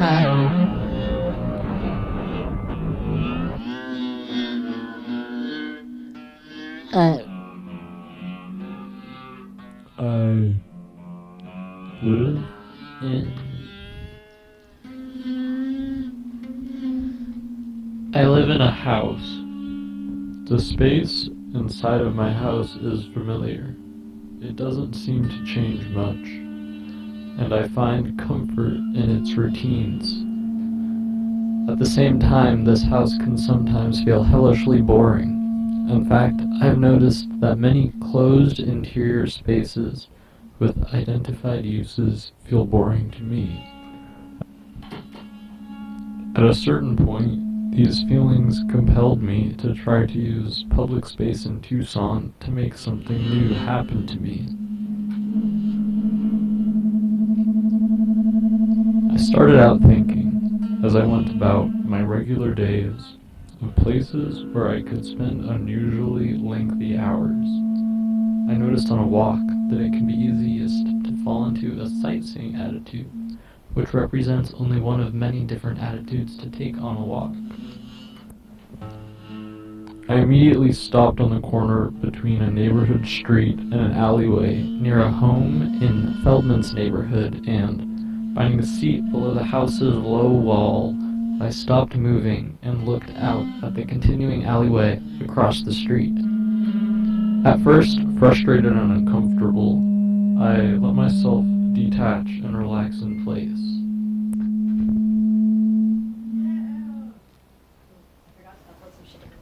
I I live in I live in a house. The space inside of my house is familiar. It doesn't seem to change much, and I find comfort in its routines. At the same time, this house can sometimes feel hellishly boring. In fact, I've noticed that many closed interior spaces with identified uses feel boring to me. At a certain point, these feelings compelled me to try to use public space in Tucson to make something new happen to me. I started out thinking, as I went about my regular days, of places where I could spend unusually lengthy hours. I noticed on a walk that it can be easiest to fall into a sightseeing attitude, which represents only one of many different attitudes to take on a walk. I immediately stopped on the corner between a neighborhood street and an alleyway near a home in Feldman's neighborhood, and, finding a seat below the house's low wall, I stopped moving and looked out at the continuing alleyway across the street. At first, frustrated and uncomfortable, I let myself detach and relax in place.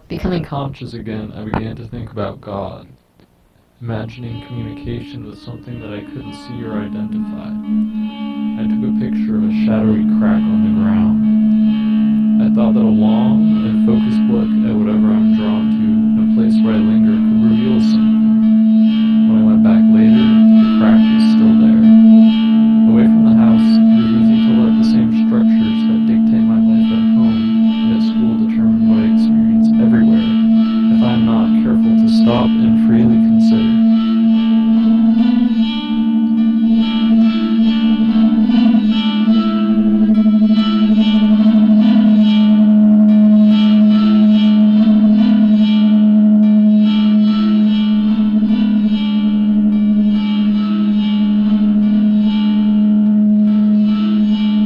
Becoming conscious again, I began to think about God, imagining communication with something that I couldn't see or identify. I took a picture of a shadowy crack on the ground. I thought that a long and focused look at whatever I'm drawn to in a place where I linger could reveal something. When I went back later, the crack was still there. Away from the house, it is easy to let the same structures that dictate my life at home and at school determine what I experience everywhere if I am not careful to stop and freely consider.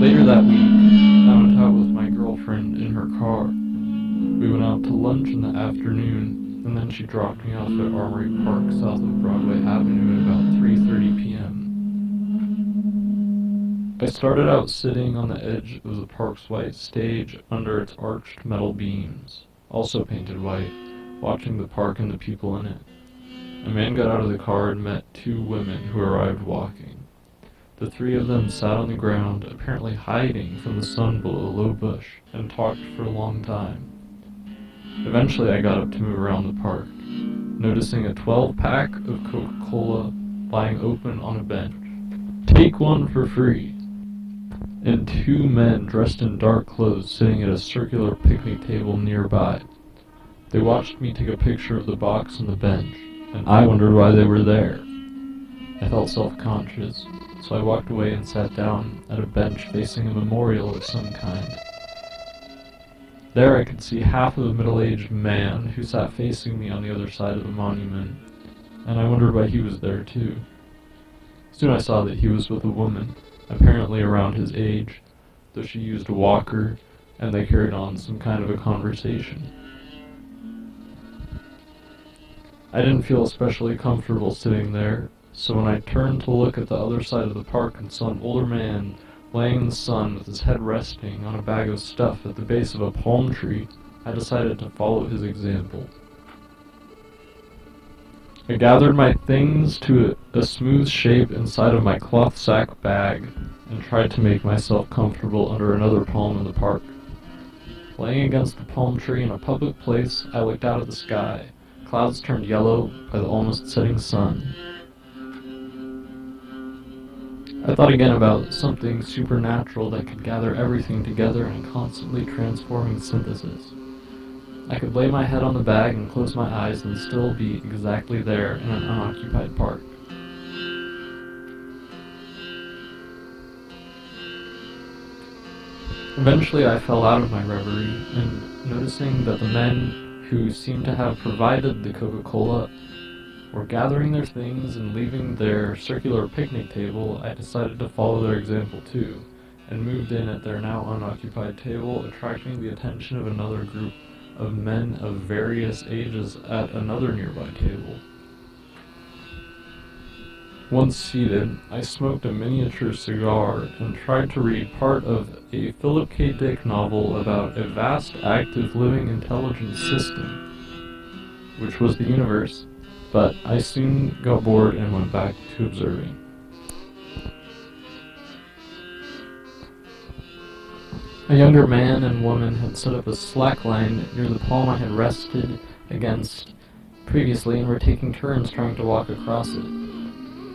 Later that week, I went out with my girlfriend in her car. We went out to lunch in the afternoon, and then she dropped me off at Armory Park south of Broadway Avenue at about 3:30 p.m. I started out sitting on the edge of the park's white stage under its arched metal beams, also painted white, watching the park and the people in it. A man got out of the car and met two women who arrived walking. The three of them sat on the ground, apparently hiding from the sun below a low bush, and talked for a long time. Eventually I got up to move around the park, noticing a 12-pack of Coca-Cola lying open on a bench. Take one for free. And two men dressed in dark clothes sitting at a circular picnic table nearby. They watched me take a picture of the box on the bench, and I wondered why they were there. I felt self-conscious, so I walked away and sat down at a bench facing a memorial of some kind. There I could see half of a middle-aged man who sat facing me on the other side of the monument, and I wondered why he was there too. Soon I saw that he was with a woman, apparently around his age, though she used a walker, and they carried on some kind of a conversation. I didn't feel especially comfortable sitting there, so when I turned to look at the other side of the park and saw an older man laying in the sun with his head resting on a bag of stuff at the base of a palm tree, I decided to follow his example. I gathered my things to a smooth shape inside of my cloth sack bag and tried to make myself comfortable under another palm in the park. Laying against the palm tree in a public place, I looked out at the sky. Clouds turned yellow by the almost setting sun. I thought again about something supernatural that could gather everything together in a constantly transforming synthesis. I could lay my head on the bag and close my eyes and still be exactly there in an unoccupied park. Eventually I fell out of my reverie, and noticing that the men who seemed to have provided the Coca-Cola were gathering their things and leaving their circular picnic table, I decided to follow their example too, and moved in at their now unoccupied table, attracting the attention of another group of men of various ages at another nearby table. Once seated, I smoked a miniature cigar and tried to read part of a Philip K. Dick novel about a vast, active, living intelligence system, which was the universe, but I soon got bored and went back to observing. A younger man and woman had set up a slackline near the palm I had rested against previously and were taking turns trying to walk across it.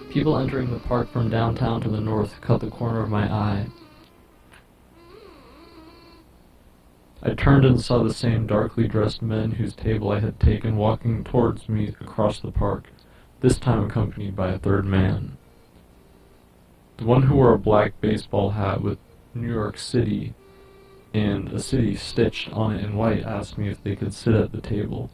People entering the park from downtown to the north caught the corner of my eye. I turned and saw the same darkly dressed men whose table I had taken walking towards me across the park, this time accompanied by a third man. The one who wore a black baseball hat with New York City and a city stitched on it in white asked me if they could sit at the table.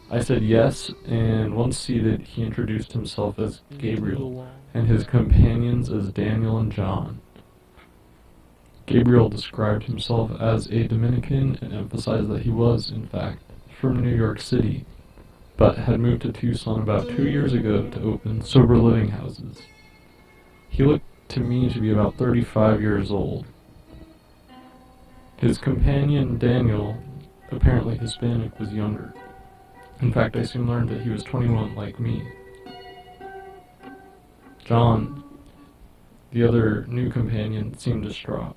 I said yes, and once seated, he introduced himself as Gabriel, and his companions as Daniel and John. Gabriel described himself as a Dominican and emphasized that he was, in fact, from New York City, but had moved to Tucson about 2 years ago to open sober living houses. He looked to me to be about 35 years old. His companion, Daniel, apparently Hispanic, was younger. In fact, I soon learned that he was 21 like me. John, the other new companion, seemed distraught.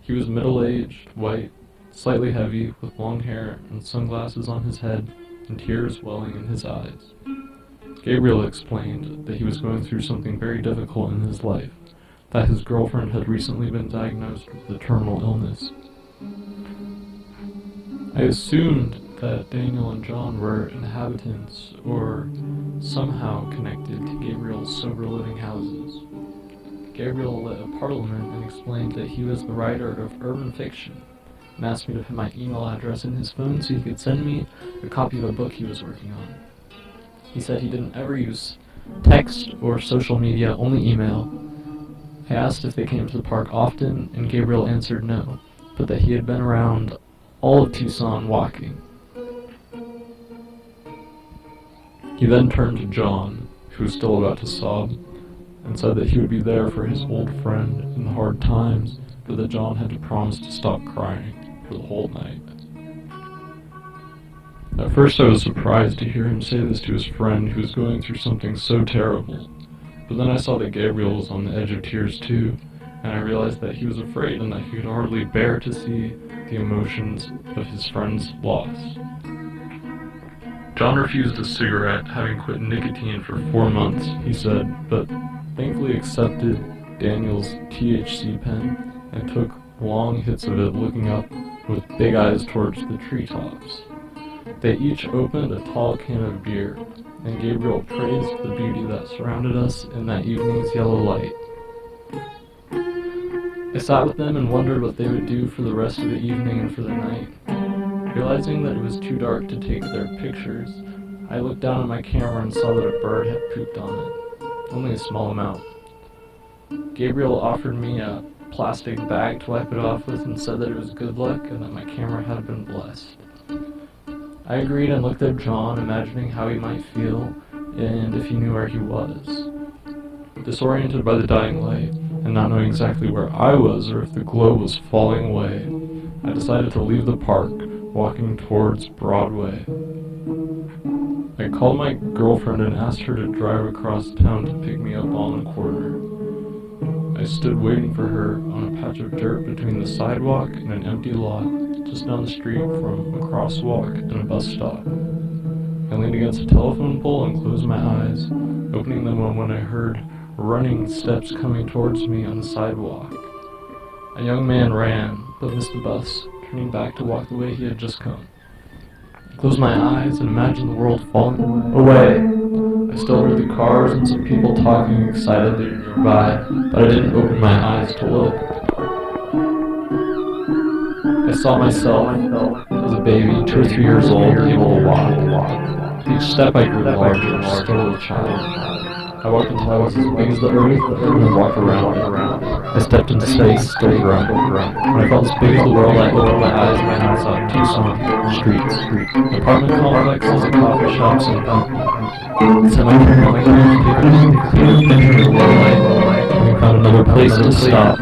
He was middle-aged, white, slightly heavy, with long hair and sunglasses on his head and tears welling in his eyes. Gabriel explained that he was going through something very difficult in his life, that his girlfriend had recently been diagnosed with a terminal illness. I assumed that Daniel and John were inhabitants or somehow connected to Gabriel's sober living houses. Gabriel lit a parliament and explained that he was the writer of urban fiction and asked me to put my email address in his phone so he could send me a copy of a book he was working on. He said he didn't ever use text or social media, only email. I asked if they came to the park often, and Gabriel answered no, but that he had been around all of Tucson walking. He then turned to John, who was still about to sob, and said that he would be there for his old friend in the hard times, but that John had to promise to stop crying for the whole night. At first I was surprised to hear him say this to his friend who was going through something so terrible, but then I saw that Gabriel was on the edge of tears too, and I realized that he was afraid and that he could hardly bear to see the emotions of his friend's loss. John refused a cigarette, having quit nicotine for 4 months, he said, but thankfully accepted Daniel's THC pen and took long hits of it, looking up with big eyes towards the treetops. They each opened a tall can of beer, and Gabriel praised the beauty that surrounded us in that evening's yellow light. I sat with them and wondered what they would do for the rest of the evening and for the night. Realizing that it was too dark to take their pictures, I looked down at my camera and saw that a bird had pooped on it. Only a small amount. Gabriel offered me a plastic bag to wipe it off with and said that it was good luck and that my camera had been blessed. I agreed and looked at John, imagining how he might feel and if he knew where he was. Disoriented by the dying light and not knowing exactly where I was or if the globe was falling away, I decided to leave the park, walking towards Broadway. I called my girlfriend and asked her to drive across town to pick me up on the corner. I stood waiting for her on a patch of dirt between the sidewalk and an empty lot just down the street from a crosswalk and a bus stop. I leaned against a telephone pole and closed my eyes, opening them when I heard running steps coming towards me on the sidewalk. A young man ran, but missed the bus, turning back to walk the way he had just come. I closed my eyes and imagined the world falling away. I still heard the cars and some people talking excitedly nearby, but I didn't open my eyes to look. I saw myself as a baby, 2 or 3 years old, able to walk. Each step I grew larger, still a child. I walked until I was as big as the earth, and then walked around it. I stepped into space, still growing. When I felt as big as the world, I opened my eyes and I saw Tucson streets, apartment complexes, and coffee shops, and semi-permanent landscapes, clear picture of low light, and we found another place to stop.